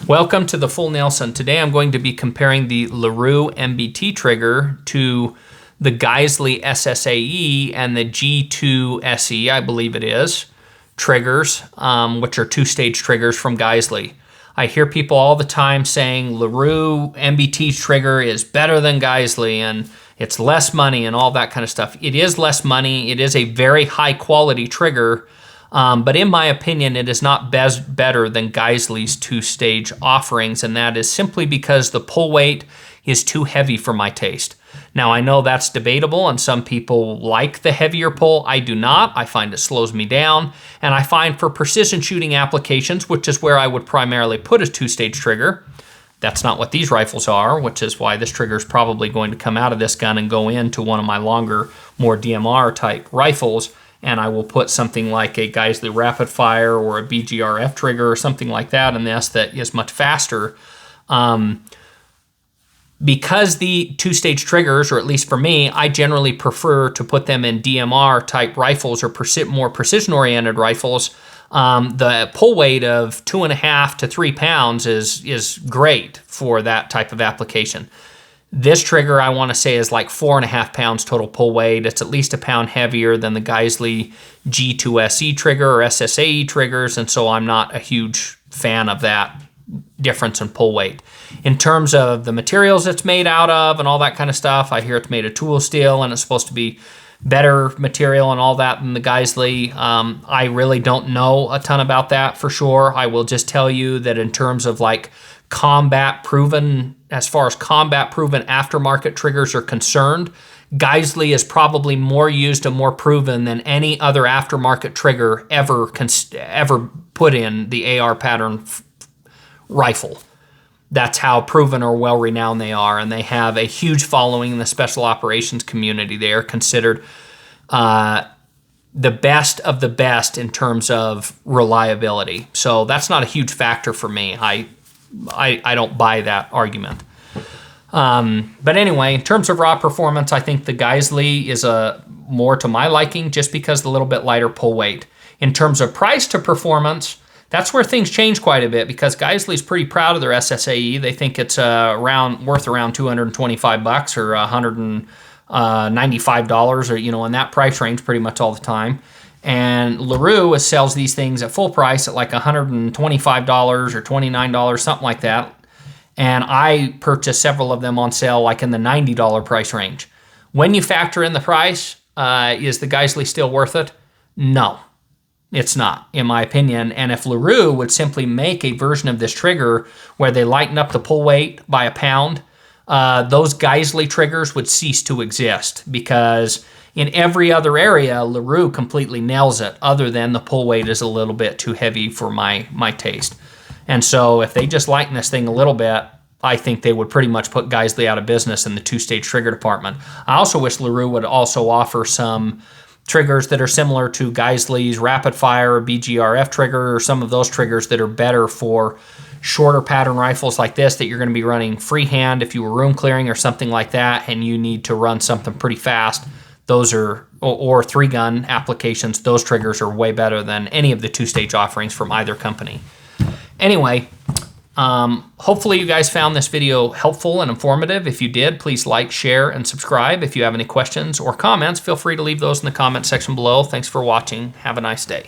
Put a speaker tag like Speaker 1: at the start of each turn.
Speaker 1: Welcome to the Full Nelson. Today I'm going to be comparing the Larue MBT trigger to the Geissele SSAE and the G2 SE, I believe it is, triggers, which are two-stage triggers from Geissele. I hear people all the time saying Larue MBT trigger is better than Geissele and it's less money and all that kind of stuff. It is less money. It is a very high-quality trigger. But in my opinion, it is not better than Geissele's two-stage offerings, and that is simply because the pull weight is too heavy for my taste. Now, I know that's debatable, and some people like the heavier pull. I do not. I find it slows me down, and I find for precision shooting applications, which is where I would primarily put a two-stage trigger, that's not what these rifles are, which is why this trigger is probably going to come out of this gun and go into one of my longer, more DMR-type rifles, and I will put something like a Geissele rapid fire or a BGRF trigger or something like that in this that is much faster. Because the two-stage triggers, or at least for me, I generally prefer to put them in DMR type rifles or more precision-oriented rifles. The pull weight of 2.5 to 3 pounds is great for that type of application. This trigger, I want to say, is like 4.5 pounds total pull weight. It's at least a pound heavier than the Geissele G2 SE trigger or SSAE triggers, and so I'm not a huge fan of that difference in pull weight. In terms of the materials it's made out of and all that kind of stuff, I hear it's made of tool steel and it's supposed to be better material and all that than the Geissele. I really don't know a ton about that for sure. I will just tell you that in terms of like combat proven, as far as combat proven aftermarket triggers are concerned, Geissele is probably more used and more proven than any other aftermarket trigger ever put in the AR pattern rifle. That's how proven or well-renowned they are, and they have a huge following in the special operations community. They are considered the best of the best in terms of reliability. So that's not a huge factor for me. I don't buy that argument. But anyway, in terms of raw performance, I think the Geissele is more to my liking just because of the little bit lighter pull weight. In terms of price to performance, that's where things change quite a bit because Geissele is pretty proud of their SSAE. They think it's worth around $225 or $195 or, in that price range pretty much all the time. And Larue sells these things at full price at like $125 or $29, something like that. And I purchased several of them on sale like in the $90 price range. When you factor in the price, is the Geissele still worth it? No, it's not, in my opinion. And if Larue would simply make a version of this trigger where they lighten up the pull weight by a pound, those Geissele triggers would cease to exist because in every other area, Larue completely nails it, other than the pull weight is a little bit too heavy for my taste. And so if they just lighten this thing a little bit, I think they would pretty much put Geissele out of business in the two-stage trigger department. I also wish Larue would also offer some triggers that are similar to Geissele's rapid fire or BGRF trigger or some of those triggers that are better for shorter pattern rifles like this that you're going to be running freehand if you were room clearing or something like that and you need to run something pretty fast. Those are, or three-gun applications, those triggers are way better than any of the two-stage offerings from either company. Anyway, hopefully you guys found this video helpful and informative. If you did, please like, share, and subscribe. If you have any questions or comments, feel free to leave those in the comment section below. Thanks for watching. Have a nice day.